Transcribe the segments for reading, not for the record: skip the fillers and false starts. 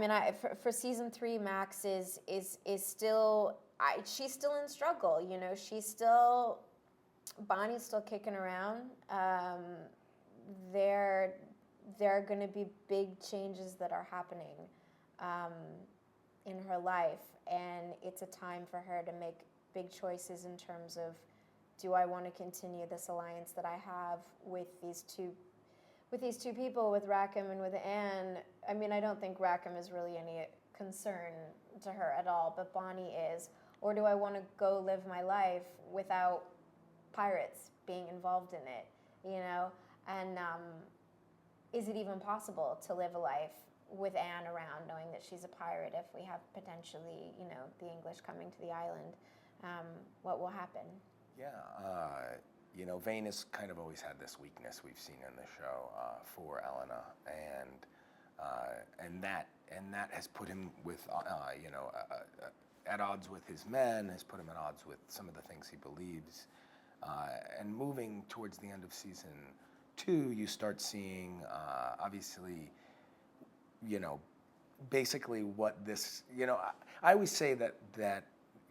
mean, for season 3, Max is still, she's still in struggle. You know, Bonnie's still kicking around. There are going to be big changes that are happening in her life, and it's a time for her to make big choices in terms of, do I want to continue this alliance that I have with these two people, with Rackham and with Anne? I mean, I don't think Rackham is really any concern to her at all, but Bonnie is. Or do I want to go live my life without pirates being involved in it, you know? And is it even possible to live a life with Anne around, knowing that she's a pirate, if we have potentially, you know, the English coming to the island? What will happen? Yeah, you know, Vane has kind of always had this weakness we've seen in the show for Elena, and that has put him with, you know, at odds with his men, has put him at odds with some of the things he believes. And moving towards the end of season 2, you start seeing, obviously, you know, basically what this, you know, I always say that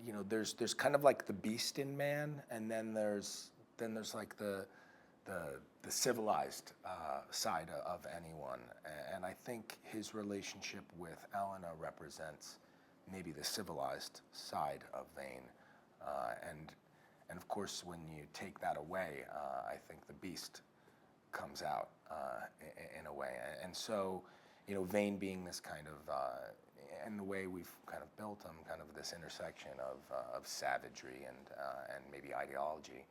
you know, there's kind of like the beast in man, and then there's like the civilized side of anyone, and I think his relationship with Elena represents maybe the civilized side of Vane, and of course when you take that away, I think the beast comes out in a way, and so, you know, Vane being this kind of, and the way we've kind of built him, kind of this intersection of savagery and maybe ideology.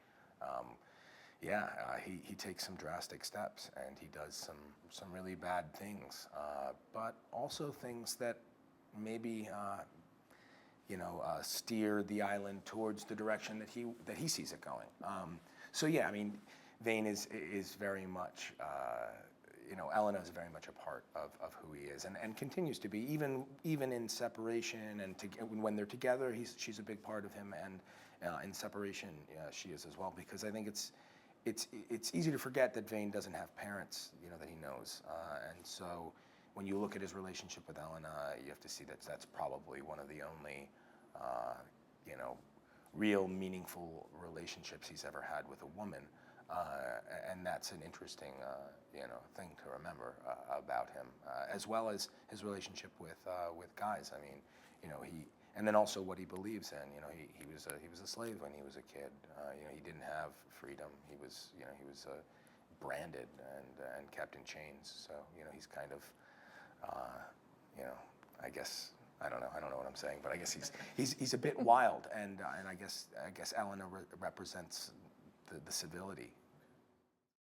He takes some drastic steps, and he does some really bad things, but also things that maybe you know, steer the island towards the direction that he sees it going. So yeah, I mean, Vane is very much, you know, Elena is very much a part of who he is, and continues to be, even in separation, and when they're together, she's a big part of him, and in separation, she is as well, because I think it's easy to forget that Vane doesn't have parents, you know, that he knows, and so when you look at his relationship with Elena, you have to see that that's probably one of the only, you know, real meaningful relationships he's ever had with a woman. And that's an interesting, you know, thing to remember about him, as well as his relationship with guys. I mean, you know, and then also what he believes in. You know, he was a slave when he was a kid. You know, he didn't have freedom. He was branded and kept in chains. So, you know, he's kind of, you know, I guess. I don't know what I'm saying, but I guess he's a bit wild, and I guess Elena represents the civility